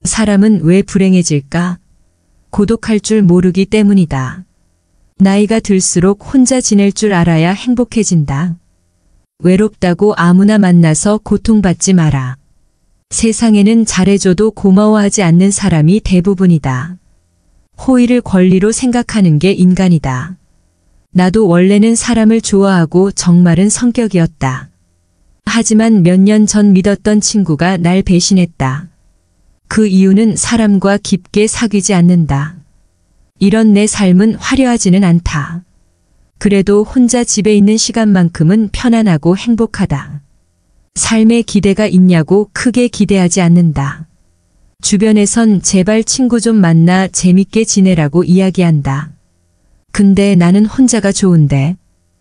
사람은 왜 불행해질까? 고독할 줄 모르기 때문이다. 나이가 들수록 혼자 지낼 줄 알아야 행복해진다. 외롭다고 아무나 만나서 고통받지 마라. 세상에는 잘해줘도 고마워하지 않는 사람이 대부분이다. 호의를 권리로 생각하는 게 인간이다. 나도 원래는 사람을 좋아하고 정말은 성격이었다. 하지만 몇 년 전 믿었던 친구가 날 배신했다. 그 이유는 사람과 깊게 사귀지 않는다. 이런 내 삶은 화려하지는 않다. 그래도 혼자 집에 있는 시간만큼은 편안하고 행복하다. 삶에 기대가 있냐고 크게 기대하지 않는다. 주변에선 제발 친구 좀 만나 재밌게 지내라고 이야기한다. 근데 나는 혼자가 좋은데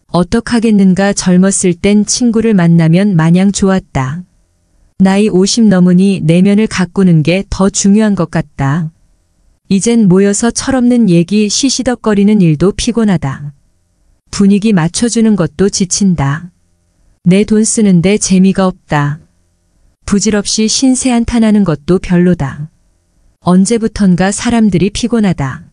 어떡하겠는가. 젊었을 땐 친구를 만나면 마냥 좋았다. 나이 50 넘으니 내면을 가꾸는 게 더 중요한 것 같다. 이젠 모여서 철없는 얘기 시시덕거리는 일도 피곤하다. 분위기 맞춰주는 것도 지친다. 내 돈 쓰는데 재미가 없다. 부질없이 신세 한탄하는 것도 별로다. 언제부턴가 사람들이 피곤하다.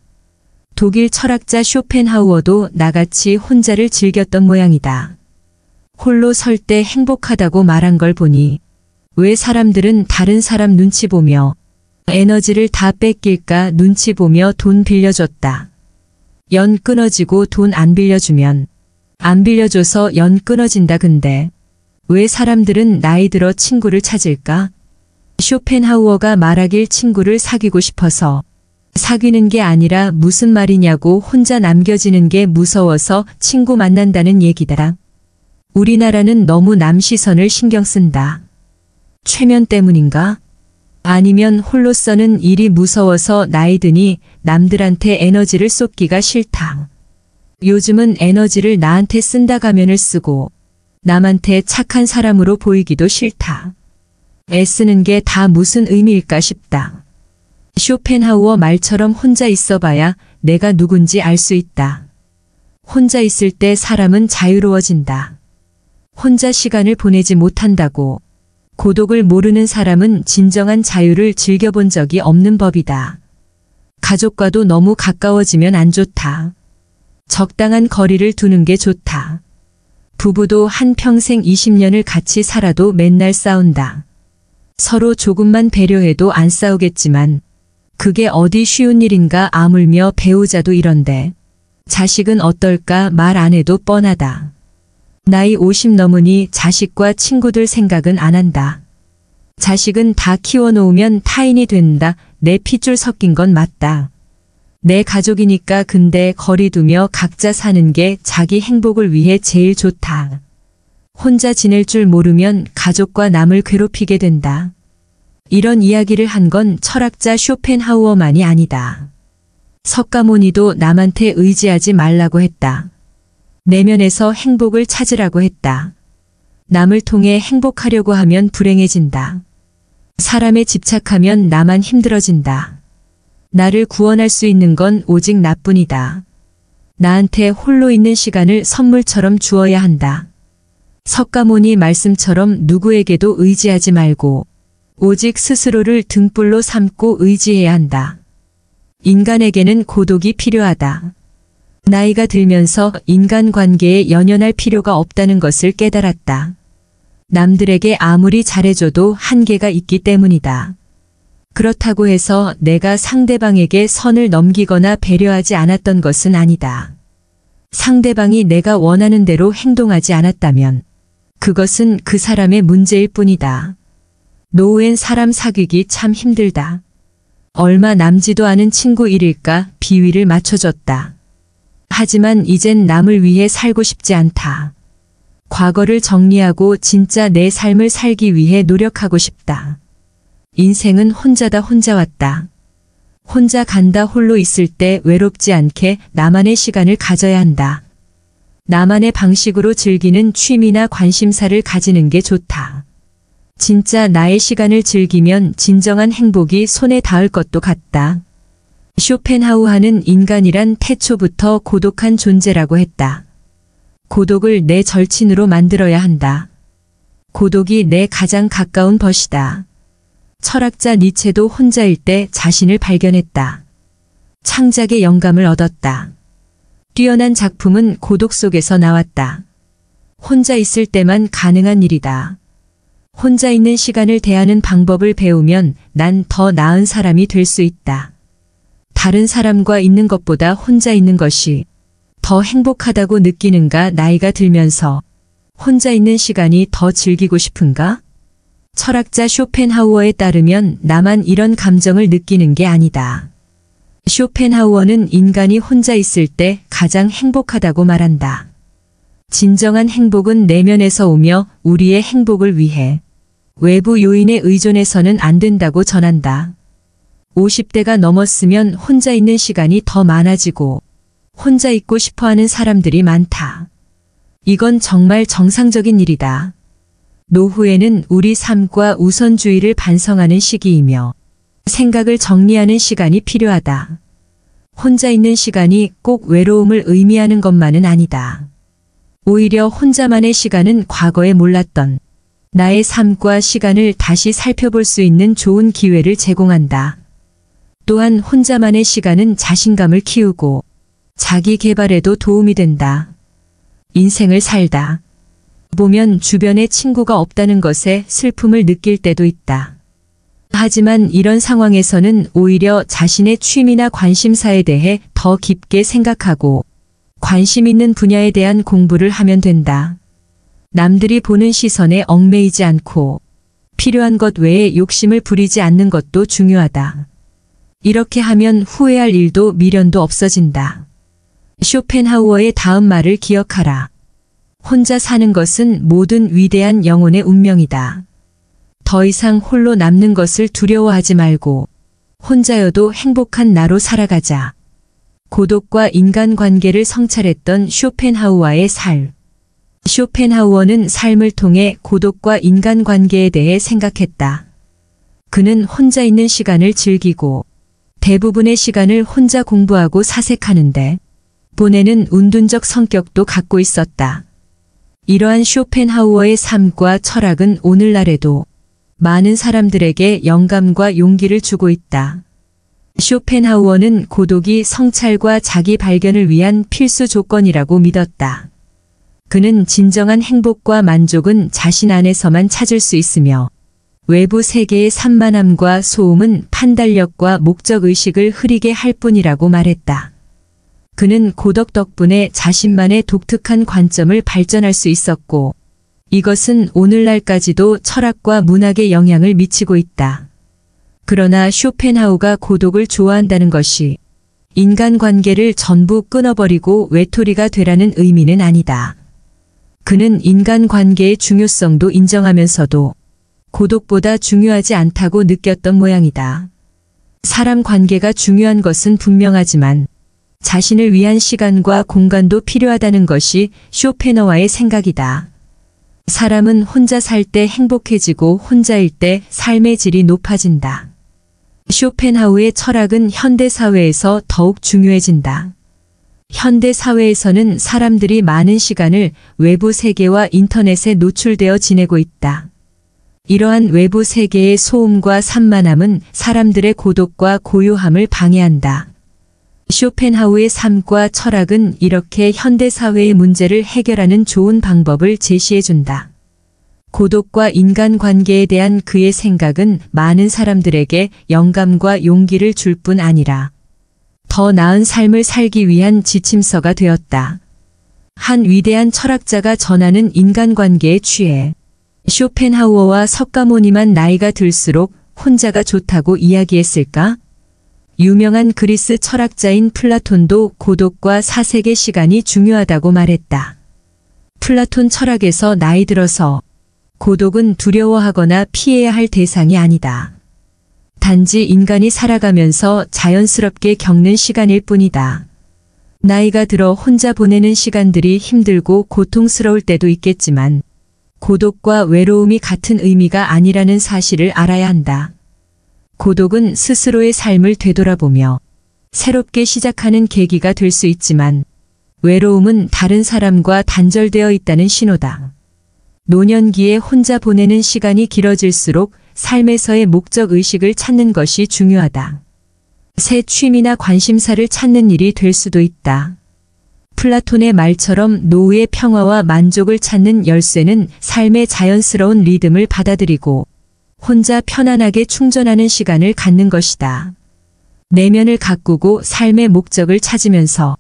독일 철학자 쇼펜하우어도 나같이 혼자를 즐겼던 모양이다. 홀로 설 때 행복하다고 말한 걸 보니 왜 사람들은 다른 사람 눈치 보며 에너지를 다 뺏길까 눈치 보며 돈 빌려줬다. 연 끊어지고 돈 안 빌려주면 안 빌려줘서 연 끊어진다. 근데 왜 사람들은 나이 들어 친구를 찾을까? 쇼펜하우어가 말하길 친구를 사귀고 싶어서 사귀는 게 아니라 무슨 말이냐고 혼자 남겨지는 게 무서워서 친구 만난다는 얘기다. 우리나라는 너무 남 시선을 신경 쓴다. 최면 때문인가? 아니면 홀로서는 일이 무서워서 나이 드니 남들한테 에너지를 쏟기가 싫다. 요즘은 에너지를 나한테 쓴다 가면을 쓰고 남한테 착한 사람으로 보이기도 싫다. 애쓰는 게 다 무슨 의미일까 싶다. 쇼펜하우어 말처럼 혼자 있어봐야 내가 누군지 알 수 있다. 혼자 있을 때 사람은 자유로워진다. 혼자 시간을 보내지 못한다고 고독을 모르는 사람은 진정한 자유를 즐겨본 적이 없는 법이다. 가족과도 너무 가까워지면 안 좋다. 적당한 거리를 두는 게 좋다. 부부도 한평생 20년을 같이 살아도 맨날 싸운다. 서로 조금만 배려해도 안 싸우겠지만 그게 어디 쉬운 일인가. 아물며 배우자도 이런데 자식은 어떨까 말 안 해도 뻔하다. 나이 50 넘으니 자식과 친구들 생각은 안 한다. 자식은 다 키워놓으면 타인이 된다. 내 핏줄 섞인 건 맞다. 내 가족이니까. 근데 거리 두며 각자 사는 게 자기 행복을 위해 제일 좋다. 혼자 지낼 줄 모르면 가족과 남을 괴롭히게 된다. 이런 이야기를 한 건 철학자 쇼펜하우어만이 아니다. 석가모니도 남한테 의지하지 말라고 했다. 내면에서 행복을 찾으라고 했다. 남을 통해 행복하려고 하면 불행해진다. 사람에 집착하면 나만 힘들어진다. 나를 구원할 수 있는 건 오직 나뿐이다. 나한테 홀로 있는 시간을 선물처럼 주어야 한다. 석가모니 말씀처럼 누구에게도 의지하지 말고 오직 스스로를 등불로 삼고 의지해야 한다. 인간에게는 고독이 필요하다. 나이가 들면서 인간관계에 연연할 필요가 없다는 것을 깨달았다. 남들에게 아무리 잘해줘도 한계가 있기 때문이다. 그렇다고 해서 내가 상대방에게 선을 넘기거나 배려하지 않았던 것은 아니다. 상대방이 내가 원하는 대로 행동하지 않았다면 그것은 그 사람의 문제일 뿐이다. 노후엔 사람 사귀기 참 힘들다. 얼마 남지도 않은 친구 일일까 비위를 맞춰줬다. 하지만 이젠 남을 위해 살고 싶지 않다. 과거를 정리하고 진짜 내 삶을 살기 위해 노력하고 싶다. 인생은 혼자다. 혼자 왔다. 혼자 간다. 홀로 있을 때 외롭지 않게 나만의 시간을 가져야 한다. 나만의 방식으로 즐기는 취미나 관심사를 가지는 게 좋다. 진짜 나의 시간을 즐기면 진정한 행복이 손에 닿을 것도 같다. 쇼펜하우어는 인간이란 태초부터 고독한 존재라고 했다. 고독을 내 절친으로 만들어야 한다. 고독이 내 가장 가까운 벗이다. 철학자 니체도 혼자일 때 자신을 발견했다. 창작의 영감을 얻었다. 뛰어난 작품은 고독 속에서 나왔다. 혼자 있을 때만 가능한 일이다. 혼자 있는 시간을 대하는 방법을 배우면 난 더 나은 사람이 될 수 있다. 다른 사람과 있는 것보다 혼자 있는 것이 더 행복하다고 느끼는가? 나이가 들면서 혼자 있는 시간이 더 즐기고 싶은가? 철학자 쇼펜하우어에 따르면 나만 이런 감정을 느끼는 게 아니다. 쇼펜하우어는 인간이 혼자 있을 때 가장 행복하다고 말한다. 진정한 행복은 내면에서 오며 우리의 행복을 위해 외부 요인에 의존해서는 안 된다고 전한다. 50대가 넘었으면 혼자 있는 시간이 더 많아지고 혼자 있고 싶어하는 사람들이 많다. 이건 정말 정상적인 일이다. 노후에는 우리 삶과 우선주의를 반성하는 시기이며 생각을 정리하는 시간이 필요하다. 혼자 있는 시간이 꼭 외로움을 의미하는 것만은 아니다. 오히려 혼자만의 시간은 과거에 몰랐던 나의 삶과 시간을 다시 살펴볼 수 있는 좋은 기회를 제공한다. 또한 혼자만의 시간은 자신감을 키우고 자기 개발에도 도움이 된다. 인생을 살다 보면 주변에 친구가 없다는 것에 슬픔을 느낄 때도 있다. 하지만 이런 상황에서는 오히려 자신의 취미나 관심사에 대해 더 깊게 생각하고 관심 있는 분야에 대한 공부를 하면 된다. 남들이 보는 시선에 얽매이지 않고 필요한 것 외에 욕심을 부리지 않는 것도 중요하다. 이렇게 하면 후회할 일도 미련도 없어진다. 쇼펜하우어의 다음 말을 기억하라. 혼자 사는 것은 모든 위대한 영혼의 운명이다. 더 이상 홀로 남는 것을 두려워하지 말고 혼자여도 행복한 나로 살아가자. 고독과 인간관계를 성찰했던 쇼펜하우어의 삶. 쇼펜하우어는 삶을 통해 고독과 인간관계에 대해 생각했다. 그는 혼자 있는 시간을 즐기고 대부분의 시간을 혼자 공부하고 사색하는데 보내는 운둔적 성격도 갖고 있었다. 이러한 쇼펜하우어의 삶과 철학은 오늘날에도 많은 사람들에게 영감과 용기를 주고 있다. 쇼펜하우어는 고독이 성찰과 자기 발견을 위한 필수 조건이라고 믿었다. 그는 진정한 행복과 만족은 자신 안에서만 찾을 수 있으며 외부 세계의 산만함과 소음은 판단력과 목적의식을 흐리게 할 뿐이라고 말했다. 그는 고독 덕분에 자신만의 독특한 관점을 발전할 수 있었고 이것은 오늘날까지도 철학과 문학에 영향을 미치고 있다. 그러나 쇼펜하우어가 고독을 좋아한다는 것이 인간관계를 전부 끊어버리고 외톨이가 되라는 의미는 아니다. 그는 인간관계의 중요성도 인정하면서도 고독보다 중요하지 않다고 느꼈던 모양이다. 사람 관계가 중요한 것은 분명하지만 자신을 위한 시간과 공간도 필요하다는 것이 쇼펜하우어의 생각이다. 사람은 혼자 살 때 행복해지고 혼자일 때 삶의 질이 높아진다. 쇼펜하우어의 철학은 현대사회에서 더욱 중요해진다. 현대사회에서는 사람들이 많은 시간을 외부 세계와 인터넷에 노출되어 지내고 있다. 이러한 외부 세계의 소음과 산만함은 사람들의 고독과 고요함을 방해한다. 쇼펜하우어의 삶과 철학은 이렇게 현대사회의 문제를 해결하는 좋은 방법을 제시해준다. 고독과 인간관계에 대한 그의 생각은 많은 사람들에게 영감과 용기를 줄 뿐 아니라 더 나은 삶을 살기 위한 지침서가 되었다. 한 위대한 철학자가 전하는 인간관계에 취해 쇼펜하우어와 석가모니만 나이가 들수록 혼자가 좋다고 이야기했을까? 유명한 그리스 철학자인 플라톤도 고독과 사색의 시간이 중요하다고 말했다. 플라톤 철학에서 나이 들어서 고독은 두려워하거나 피해야 할 대상이 아니다. 단지 인간이 살아가면서 자연스럽게 겪는 시간일 뿐이다. 나이가 들어 혼자 보내는 시간들이 힘들고 고통스러울 때도 있겠지만 고독과 외로움이 같은 의미가 아니라는 사실을 알아야 한다. 고독은 스스로의 삶을 되돌아보며 새롭게 시작하는 계기가 될 수 있지만 외로움은 다른 사람과 단절되어 있다는 신호다. 노년기에 혼자 보내는 시간이 길어질수록 삶에서의 목적 의식을 찾는 것이 중요하다. 새 취미나 관심사를 찾는 일이 될 수도 있다. 플라톤의 말처럼 노후의 평화와 만족을 찾는 열쇠는 삶의 자연스러운 리듬을 받아들이고 혼자 편안하게 충전하는 시간을 갖는 것이다. 내면을 가꾸고 삶의 목적을 찾으면서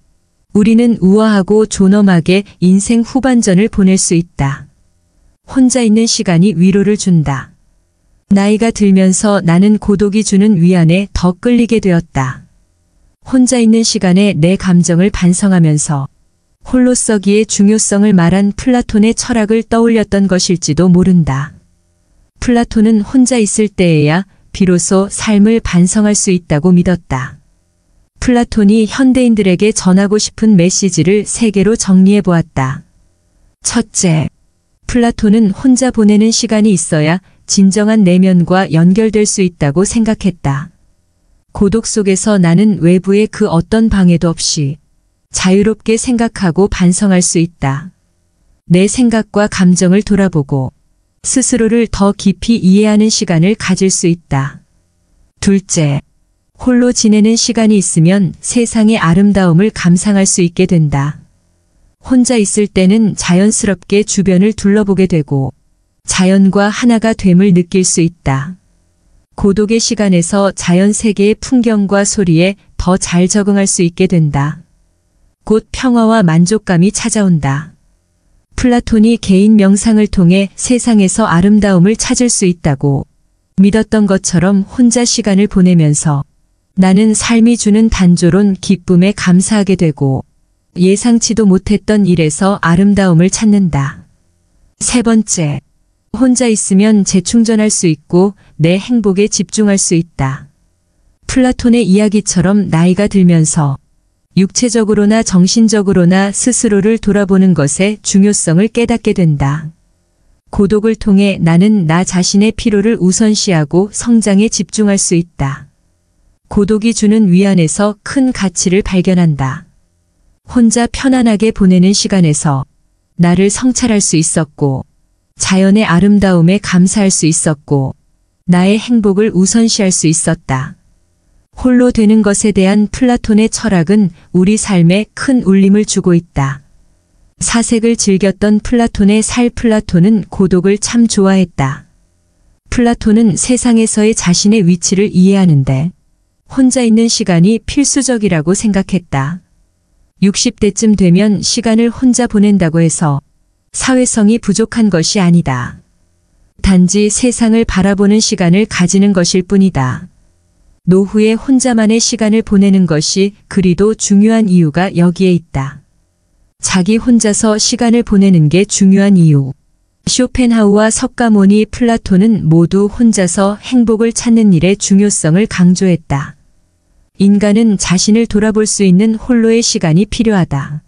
우리는 우아하고 존엄하게 인생 후반전을 보낼 수 있다. 혼자 있는 시간이 위로를 준다. 나이가 들면서 나는 고독이 주는 위안에 더 끌리게 되었다. 혼자 있는 시간에 내 감정을 반성하면서 홀로서기의 중요성을 말한 플라톤의 철학을 떠올렸던 것일지도 모른다. 플라톤은 혼자 있을 때에야 비로소 삶을 반성할 수 있다고 믿었다. 플라톤이 현대인들에게 전하고 싶은 메시지를 3개로 정리해 보았다. 첫째, 플라톤은 혼자 보내는 시간이 있어야 진정한 내면과 연결될 수 있다고 생각했다. 고독 속에서 나는 외부의 그 어떤 방해도 없이 자유롭게 생각하고 반성할 수 있다. 내 생각과 감정을 돌아보고 스스로를 더 깊이 이해하는 시간을 가질 수 있다. 둘째, 홀로 지내는 시간이 있으면 세상의 아름다움을 감상할 수 있게 된다. 혼자 있을 때는 자연스럽게 주변을 둘러보게 되고 자연과 하나가 됨을 느낄 수 있다. 고독의 시간에서 자연 세계의 풍경과 소리에 더 잘 적응할 수 있게 된다. 곧 평화와 만족감이 찾아온다. 플라톤이 개인 명상을 통해 세상에서 아름다움을 찾을 수 있다고 믿었던 것처럼 혼자 시간을 보내면서 나는 삶이 주는 단조로운 기쁨에 감사하게 되고 예상치도 못했던 일에서 아름다움을 찾는다. 세 번째, 혼자 있으면 재충전할 수 있고 내 행복에 집중할 수 있다. 플라톤의 이야기처럼 나이가 들면서 육체적으로나 정신적으로나 스스로를 돌아보는 것의 중요성을 깨닫게 된다. 고독을 통해 나는 나 자신의 피로를 우선시하고 성장에 집중할 수 있다. 고독이 주는 위안에서 큰 가치를 발견한다. 혼자 편안하게 보내는 시간에서 나를 성찰할 수 있었고 자연의 아름다움에 감사할 수 있었고 나의 행복을 우선시할 수 있었다. 홀로 되는 것에 대한 플라톤의 철학은 우리 삶에 큰 울림을 주고 있다. 사색을 즐겼던 플라톤의 플라톤은 고독을 참 좋아했다. 플라톤은 세상에서의 자신의 위치를 이해하는데 혼자 있는 시간이 필수적이라고 생각했다. 60대쯤 되면 시간을 혼자 보낸다고 해서 사회성이 부족한 것이 아니다. 단지 세상을 바라보는 시간을 가지는 것일 뿐이다. 노후에 혼자만의 시간을 보내는 것이 그리도 중요한 이유가 여기에 있다. 자기 혼자서 시간을 보내는 게 중요한 이유. 쇼펜하우와 석가모니, 플라톤은 모두 혼자서 행복을 찾는 일의 중요성을 강조했다. 인간은 자신을 돌아볼 수 있는 홀로의 시간이 필요하다.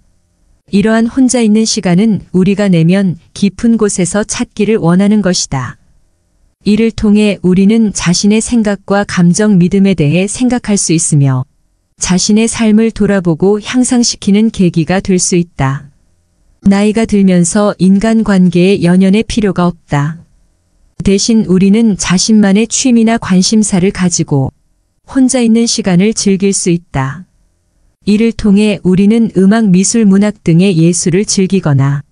이러한 혼자 있는 시간은 우리가 내면 깊은 곳에서 찾기를 원하는 것이다. 이를 통해 우리는 자신의 생각과 감정, 믿음에 대해 생각할 수 있으며 자신의 삶을 돌아보고 향상시키는 계기가 될 수 있다. 나이가 들면서 인간관계에 연연의 필요가 없다. 대신 우리는 자신만의 취미나 관심사를 가지고 혼자 있는 시간을 즐길 수 있다. 이를 통해 우리는 음악, 미술, 문학 등의 예술을 즐기거나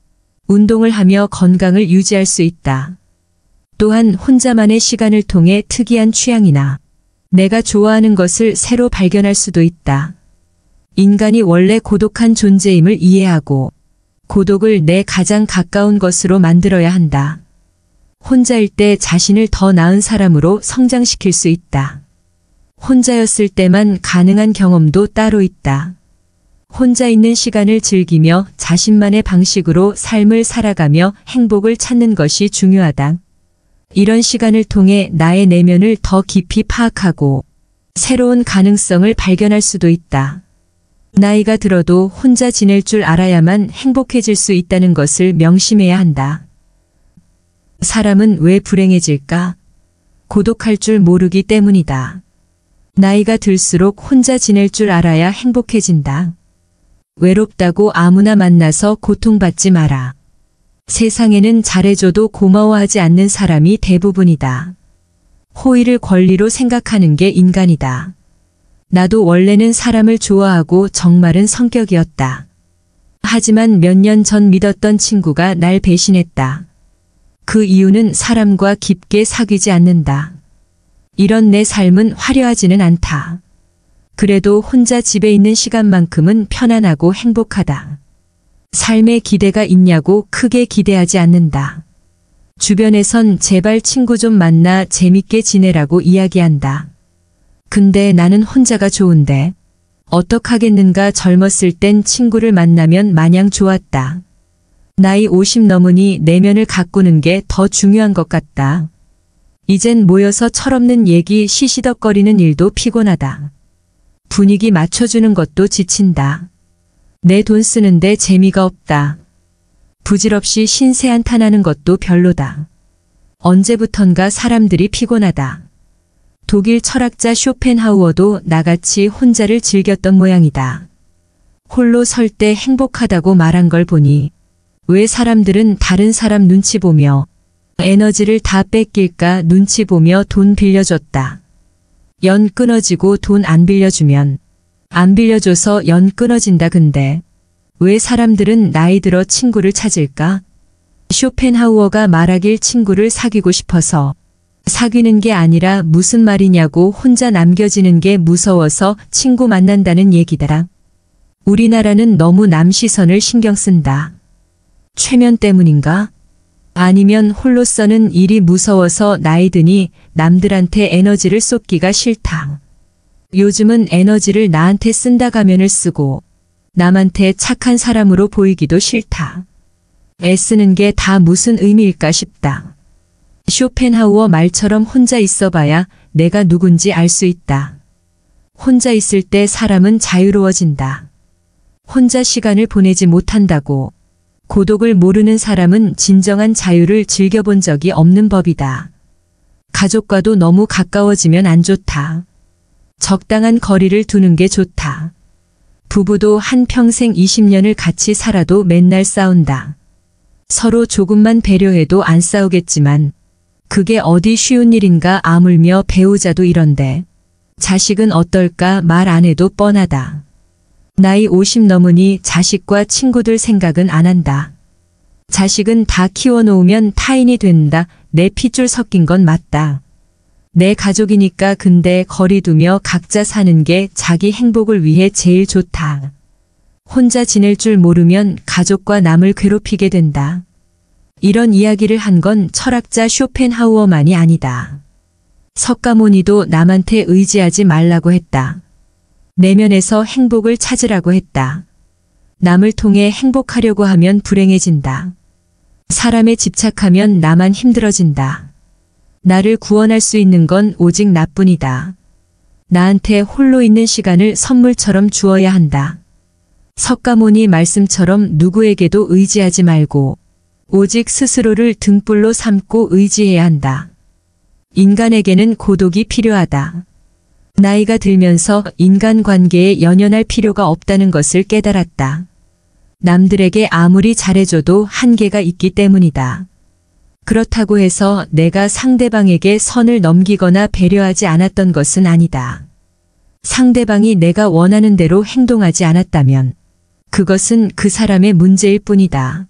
운동을 하며 건강을 유지할 수 있다. 또한 혼자만의 시간을 통해 특이한 취향이나 내가 좋아하는 것을 새로 발견할 수도 있다. 인간이 원래 고독한 존재임을 이해하고 고독을 내 가장 가까운 것으로 만들어야 한다. 혼자일 때 자신을 더 나은 사람으로 성장시킬 수 있다. 혼자였을 때만 가능한 경험도 따로 있다. 혼자 있는 시간을 즐기며 자신만의 방식으로 삶을 살아가며 행복을 찾는 것이 중요하다. 이런 시간을 통해 나의 내면을 더 깊이 파악하고 새로운 가능성을 발견할 수도 있다. 나이가 들어도 혼자 지낼 줄 알아야만 행복해질 수 있다는 것을 명심해야 한다. 사람은 왜 불행해질까? 고독할 줄 모르기 때문이다. 나이가 들수록 혼자 지낼 줄 알아야 행복해진다. 외롭다고 아무나 만나서 고통받지 마라. 세상에는 잘해줘도 고마워하지 않는 사람이 대부분이다. 호의를 권리로 생각하는 게 인간이다. 나도 원래는 사람을 좋아하고 정말은 성격이었다. 하지만 몇 년 전 믿었던 친구가 날 배신했다. 그 이유는 사람과 깊게 사귀지 않는다. 이런 내 삶은 화려하지는 않다. 그래도 혼자 집에 있는 시간만큼은 편안하고 행복하다. 삶에 기대가 있냐고 크게 기대하지 않는다. 주변에선 제발 친구 좀 만나 재밌게 지내라고 이야기한다. 근데 나는 혼자가 좋은데 어떡하겠는가. 젊었을 땐 친구를 만나면 마냥 좋았다. 나이 50 넘으니 내면을 가꾸는 게 더 중요한 것 같다. 이젠 모여서 철없는 얘기 시시덕거리는 일도 피곤하다. 분위기 맞춰주는 것도 지친다. 내 돈 쓰는데 재미가 없다. 부질없이 신세 한탄하는 것도 별로다. 언제부턴가 사람들이 피곤하다. 독일 철학자 쇼펜하우어도 나같이 혼자를 즐겼던 모양이다. 홀로 설 때 행복하다고 말한 걸 보니 왜 사람들은 다른 사람 눈치 보며 에너지를 다 뺏길까 눈치 보며 돈 빌려줬다. 연 끊어지고 돈 안 빌려주면 안 빌려줘서 연 끊어진다. 근데 왜 사람들은 나이 들어 친구를 찾을까? 쇼펜하우어가 말하길 친구를 사귀고 싶어서 사귀는 게 아니라 무슨 말이냐고 혼자 남겨지는 게 무서워서 친구 만난다는 얘기더라. 우리나라는 너무 남 시선을 신경 쓴다. 최면 때문인가? 아니면 홀로서는 일이 무서워서 나이 드니 남들한테 에너지를 쏟기가 싫다. 요즘은 에너지를 나한테 쓴다 가면을 쓰고 남한테 착한 사람으로 보이기도 싫다. 애쓰는 게 다 무슨 의미일까 싶다. 쇼펜하우어 말처럼 혼자 있어봐야 내가 누군지 알 수 있다. 혼자 있을 때 사람은 자유로워진다. 혼자 시간을 보내지 못한다고 고독을 모르는 사람은 진정한 자유를 즐겨본 적이 없는 법이다. 가족과도 너무 가까워지면 안 좋다. 적당한 거리를 두는 게 좋다. 부부도 한평생 20년을 같이 살아도 맨날 싸운다. 서로 조금만 배려해도 안 싸우겠지만 그게 어디 쉬운 일인가. 아물며 배우자도 이런데 자식은 어떨까 말 안 해도 뻔하다. 나이 50 넘으니 자식과 친구들 생각은 안 한다. 자식은 다 키워놓으면 타인이 된다. 내 핏줄 섞인 건 맞다. 내 가족이니까. 근데 거리 두며 각자 사는 게 자기 행복을 위해 제일 좋다. 혼자 지낼 줄 모르면 가족과 남을 괴롭히게 된다. 이런 이야기를 한 건 철학자 쇼펜하우어만이 아니다. 석가모니도 남한테 의지하지 말라고 했다. 내면에서 행복을 찾으라고 했다. 남을 통해 행복하려고 하면 불행해진다. 사람에 집착하면 나만 힘들어진다. 나를 구원할 수 있는 건 오직 나뿐이다. 나한테 홀로 있는 시간을 선물처럼 주어야 한다. 석가모니 말씀처럼 누구에게도 의지하지 말고 오직 스스로를 등불로 삼고 의지해야 한다. 인간에게는 고독이 필요하다. 나이가 들면서 인간관계에 연연할 필요가 없다는 것을 깨달았다. 남들에게 아무리 잘해줘도 한계가 있기 때문이다. 그렇다고 해서 내가 상대방에게 선을 넘기거나 배려하지 않았던 것은 아니다. 상대방이 내가 원하는 대로 행동하지 않았다면 그것은 그 사람의 문제일 뿐이다.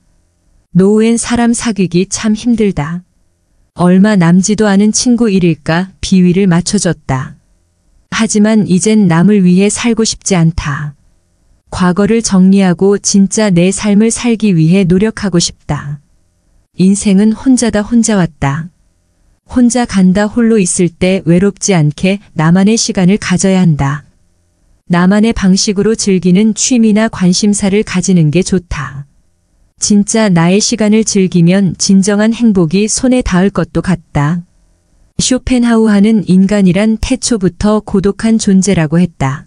노후엔 사람 사귀기 참 힘들다. 얼마 남지도 않은 친구 일일까 비위를 맞춰줬다. 하지만 이젠 남을 위해 살고 싶지 않다. 과거를 정리하고 진짜 내 삶을 살기 위해 노력하고 싶다. 인생은 혼자다. 혼자 왔다. 혼자 간다. 홀로 있을 때 외롭지 않게 나만의 시간을 가져야 한다. 나만의 방식으로 즐기는 취미나 관심사를 가지는 게 좋다. 진짜 나의 시간을 즐기면 진정한 행복이 손에 닿을 것도 같다. 쇼펜하우어는 인간이란 태초부터 고독한 존재라고 했다.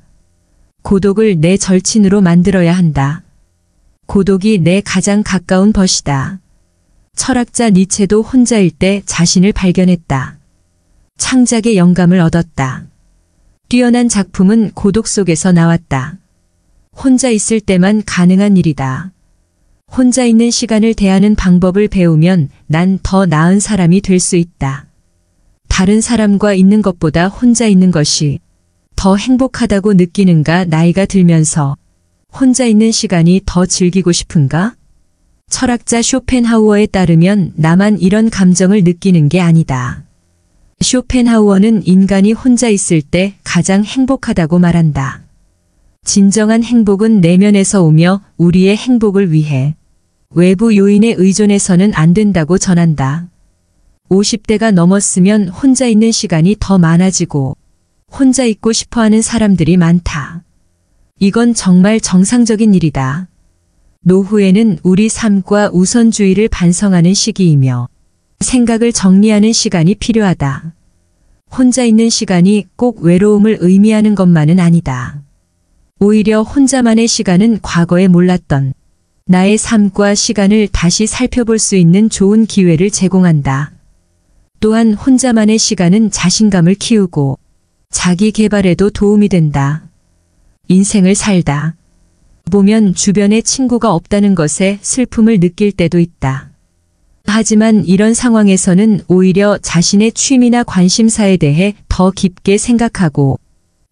고독을 내 절친으로 만들어야 한다. 고독이 내 가장 가까운 벗이다. 철학자 니체도 혼자일 때 자신을 발견했다. 창작의 영감을 얻었다. 뛰어난 작품은 고독 속에서 나왔다. 혼자 있을 때만 가능한 일이다. 혼자 있는 시간을 대하는 방법을 배우면 난 더 나은 사람이 될 수 있다. 다른 사람과 있는 것보다 혼자 있는 것이 더 행복하다고 느끼는가? 나이가 들면서 혼자 있는 시간이 더 즐기고 싶은가? 철학자 쇼펜하우어에 따르면 나만 이런 감정을 느끼는 게 아니다. 쇼펜하우어는 인간이 혼자 있을 때 가장 행복하다고 말한다. 진정한 행복은 내면에서 오며 우리의 행복을 위해 외부 요인에 의존해서는 안 된다고 전한다. 50대가 넘었으면 혼자 있는 시간이 더 많아지고 혼자 있고 싶어하는 사람들이 많다. 이건 정말 정상적인 일이다. 노후에는 우리 삶과 우선주의를 반성하는 시기이며 생각을 정리하는 시간이 필요하다. 혼자 있는 시간이 꼭 외로움을 의미하는 것만은 아니다. 오히려 혼자만의 시간은 과거에 몰랐던 나의 삶과 시간을 다시 살펴볼 수 있는 좋은 기회를 제공한다. 또한 혼자만의 시간은 자신감을 키우고 자기 개발에도 도움이 된다. 인생을 살다 보면 주변에 친구가 없다는 것에 슬픔을 느낄 때도 있다. 하지만 이런 상황에서는 오히려 자신의 취미나 관심사에 대해 더 깊게 생각하고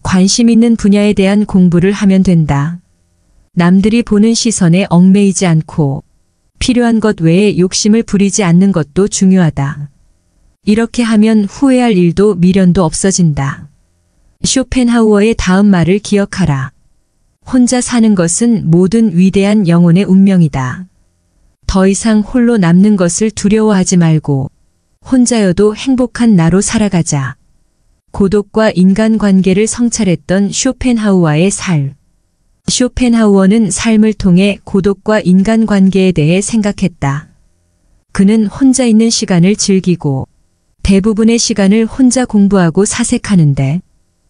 관심 있는 분야에 대한 공부를 하면 된다. 남들이 보는 시선에 얽매이지 않고 필요한 것 외에 욕심을 부리지 않는 것도 중요하다. 이렇게 하면 후회할 일도 미련도 없어진다. 쇼펜하우어의 다음 말을 기억하라. 혼자 사는 것은 모든 위대한 영혼의 운명이다. 더 이상 홀로 남는 것을 두려워하지 말고 혼자여도 행복한 나로 살아가자. 고독과 인간관계를 성찰했던 쇼펜하우어의 삶. 쇼펜하우어는 삶을 통해 고독과 인간관계에 대해 생각했다. 그는 혼자 있는 시간을 즐기고 대부분의 시간을 혼자 공부하고 사색하는데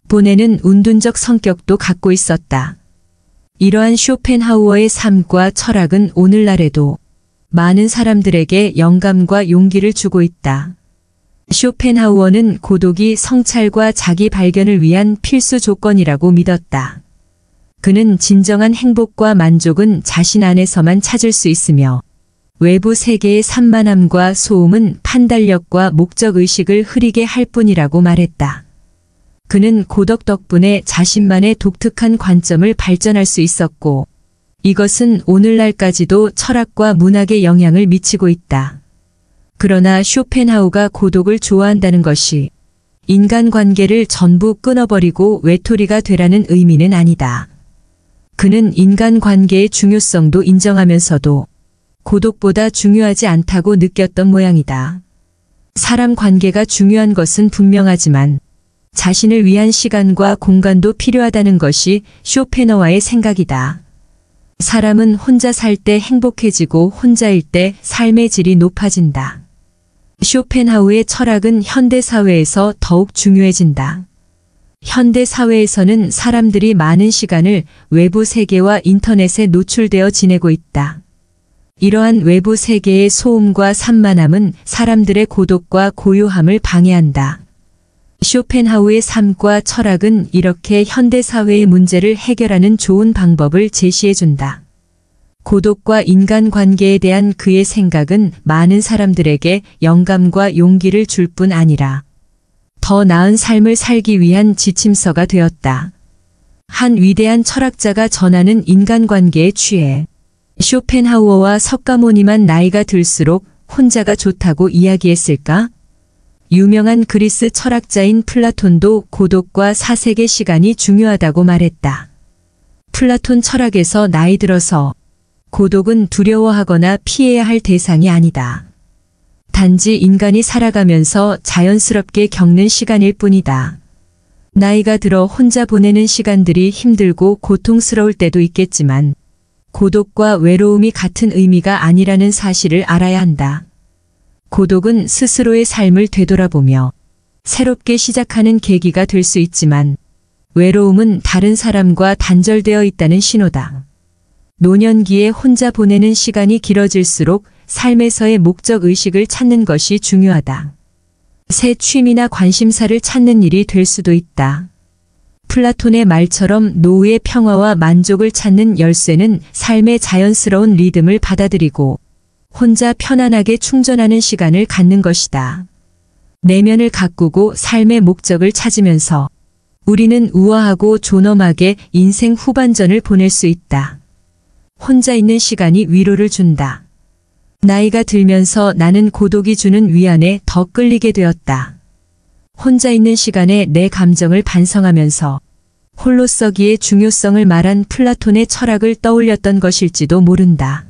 보내는 운둔적 성격도 갖고 있었다. 이러한 쇼펜하우어의 삶과 철학은 오늘날에도 많은 사람들에게 영감과 용기를 주고 있다. 쇼펜하우어는 고독이 성찰과 자기 발견을 위한 필수 조건이라고 믿었다. 그는 진정한 행복과 만족은 자신 안에서만 찾을 수 있으며 외부 세계의 산만함과 소음은 판단력과 목적의식을 흐리게 할 뿐이라고 말했다. 그는 고독 덕분에 자신만의 독특한 관점을 발전할 수 있었고 이것은 오늘날까지도 철학과 문학에 영향을 미치고 있다. 그러나 쇼펜하우어가 고독을 좋아한다는 것이 인간관계를 전부 끊어버리고 외톨이가 되라는 의미는 아니다. 그는 인간관계의 중요성도 인정하면서도 고독보다 중요하지 않다고 느꼈던 모양이다. 사람 관계가 중요한 것은 분명하지만 자신을 위한 시간과 공간도 필요하다는 것이 쇼펜하우어의 생각이다. 사람은 혼자 살 때 행복해지고 혼자일 때 삶의 질이 높아진다. 쇼펜하우어의 철학은 현대사회에서 더욱 중요해진다. 현대사회에서는 사람들이 많은 시간을 외부 세계와 인터넷에 노출되어 지내고 있다. 이러한 외부 세계의 소음과 산만함은 사람들의 고독과 고요함을 방해한다. 쇼펜하우어의 삶과 철학은 이렇게 현대사회의 문제를 해결하는 좋은 방법을 제시해준다. 고독과 인간관계에 대한 그의 생각은 많은 사람들에게 영감과 용기를 줄 뿐 아니라 더 나은 삶을 살기 위한 지침서가 되었다. 한 위대한 철학자가 전하는 인간관계의 취해. 쇼펜하우어와 석가모니만 나이가 들수록 혼자가 좋다고 이야기했을까? 유명한 그리스 철학자인 플라톤도 고독과 사색의 시간이 중요하다고 말했다. 플라톤 철학에서 나이 들어서 고독은 두려워하거나 피해야 할 대상이 아니다. 단지 인간이 살아가면서 자연스럽게 겪는 시간일 뿐이다. 나이가 들어 혼자 보내는 시간들이 힘들고 고통스러울 때도 있겠지만 고독과 외로움이 같은 의미가 아니라는 사실을 알아야 한다. 고독은 스스로의 삶을 되돌아보며 새롭게 시작하는 계기가 될 수 있지만 외로움은 다른 사람과 단절되어 있다는 신호다. 노년기에 혼자 보내는 시간이 길어질수록 삶에서의 목적의식을 찾는 것이 중요하다. 새 취미나 관심사를 찾는 일이 될 수도 있다. 플라톤의 말처럼 노후의 평화와 만족을 찾는 열쇠는 삶의 자연스러운 리듬을 받아들이고 혼자 편안하게 충전하는 시간을 갖는 것이다. 내면을 가꾸고 삶의 목적을 찾으면서 우리는 우아하고 존엄하게 인생 후반전을 보낼 수 있다. 혼자 있는 시간이 위로를 준다. 나이가 들면서 나는 고독이 주는 위안에 더 끌리게 되었다. 혼자 있는 시간에 내 감정을 반성하면서 홀로서기의 중요성을 말한 플라톤의 철학을 떠올렸던 것일지도 모른다.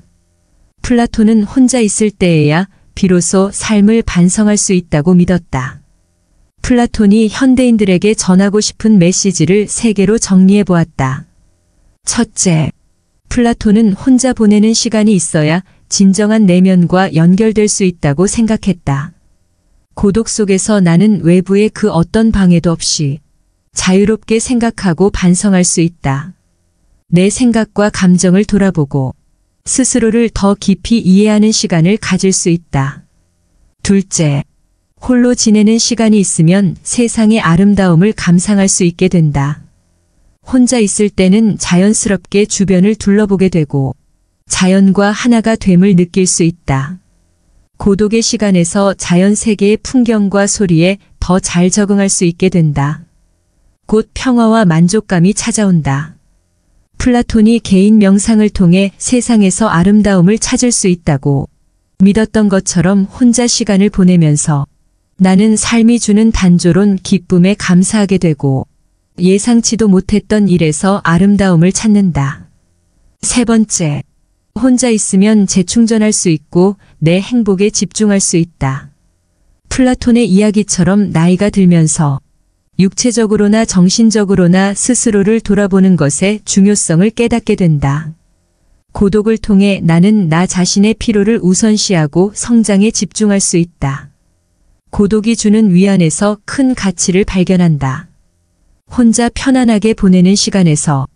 플라톤은 혼자 있을 때에야 비로소 삶을 반성할 수 있다고 믿었다. 플라톤이 현대인들에게 전하고 싶은 메시지를 3개로 정리해 보았다. 첫째, 플라톤은 혼자 보내는 시간이 있어야 진정한 내면과 연결될 수 있다고 생각했다. 고독 속에서 나는 외부의 그 어떤 방해도 없이 자유롭게 생각하고 반성할 수 있다. 내 생각과 감정을 돌아보고 스스로를 더 깊이 이해하는 시간을 가질 수 있다. 둘째, 홀로 지내는 시간이 있으면 세상의 아름다움을 감상할 수 있게 된다. 혼자 있을 때는 자연스럽게 주변을 둘러보게 되고 자연과 하나가 됨을 느낄 수 있다. 고독의 시간에서 자연 세계의 풍경과 소리에 더 잘 적응할 수 있게 된다. 곧 평화와 만족감이 찾아온다. 플라톤이 개인 명상을 통해 세상에서 아름다움을 찾을 수 있다고 믿었던 것처럼 혼자 시간을 보내면서 나는 삶이 주는 단조로운 기쁨에 감사하게 되고 예상치도 못했던 일에서 아름다움을 찾는다. 세 번째, 혼자 있으면 재충전할 수 있고 내 행복에 집중할 수 있다. 플라톤의 이야기처럼 나이가 들면서 육체적으로나 정신적으로나 스스로를 돌아보는 것의 중요성을 깨닫게 된다. 고독을 통해 나는 나 자신의 피로를 우선시하고 성장에 집중할 수 있다. 고독이 주는 위안에서 큰 가치를 발견한다. 혼자 편안하게 보내는 시간에서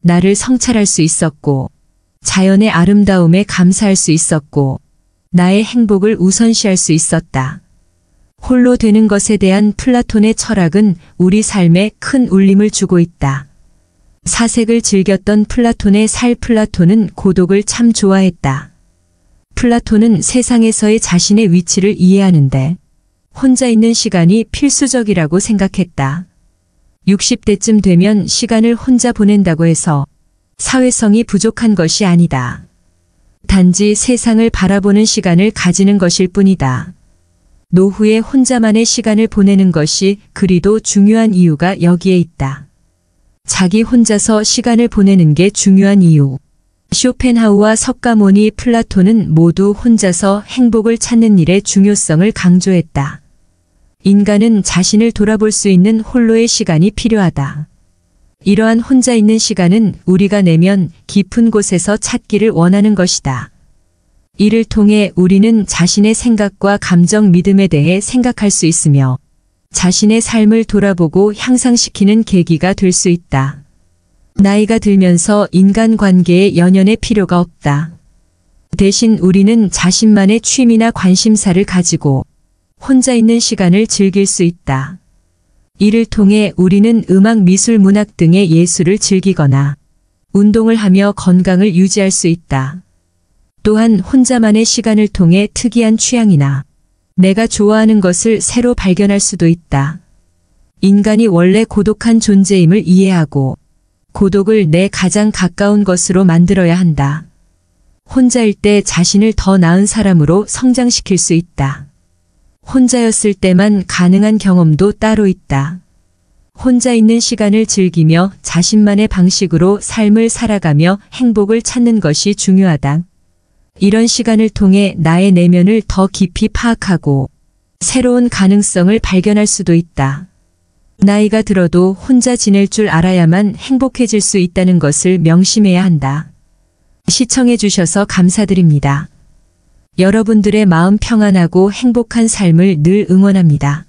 나를 성찰할 수 있었고, 자연의 아름다움에 감사할 수 있었고, 나의 행복을 우선시할 수 있었다. 홀로 되는 것에 대한 플라톤의 철학은 우리 삶에 큰 울림을 주고 있다. 사색을 즐겼던 플라톤의 플라톤은 고독을 참 좋아했다. 플라톤은 세상에서의 자신의 위치를 이해하는데 혼자 있는 시간이 필수적이라고 생각했다. 60대쯤 되면 시간을 혼자 보낸다고 해서 사회성이 부족한 것이 아니다. 단지 세상을 바라보는 시간을 가지는 것일 뿐이다. 노후에 혼자만의 시간을 보내는 것이 그리도 중요한 이유가 여기에 있다. 자기 혼자서 시간을 보내는 게 중요한 이유. 쇼펜하우와 석가모니, 플라톤은 모두 혼자서 행복을 찾는 일의 중요성을 강조했다. 인간은 자신을 돌아볼 수 있는 홀로의 시간이 필요하다. 이러한 혼자 있는 시간은 우리가 내면 깊은 곳에서 찾기를 원하는 것이다. 이를 통해 우리는 자신의 생각과 감정, 믿음에 대해 생각할 수 있으며 자신의 삶을 돌아보고 향상시키는 계기가 될 수 있다. 나이가 들면서 인간관계에 연연의 필요가 없다. 대신 우리는 자신만의 취미나 관심사를 가지고 혼자 있는 시간을 즐길 수 있다. 이를 통해 우리는 음악, 미술, 문학 등의 예술을 즐기거나 운동을 하며 건강을 유지할 수 있다. 또한 혼자만의 시간을 통해 특이한 취향이나 내가 좋아하는 것을 새로 발견할 수도 있다. 인간이 원래 고독한 존재임을 이해하고 고독을 내 가장 가까운 것으로 만들어야 한다. 혼자일 때 자신을 더 나은 사람으로 성장시킬 수 있다. 혼자였을 때만 가능한 경험도 따로 있다. 혼자 있는 시간을 즐기며 자신만의 방식으로 삶을 살아가며 행복을 찾는 것이 중요하다. 이런 시간을 통해 나의 내면을 더 깊이 파악하고 새로운 가능성을 발견할 수도 있다. 나이가 들어도 혼자 지낼 줄 알아야만 행복해질 수 있다는 것을 명심해야 한다. 시청해 주셔서 감사드립니다. 여러분들의 마음 평안하고 행복한 삶을 늘 응원합니다.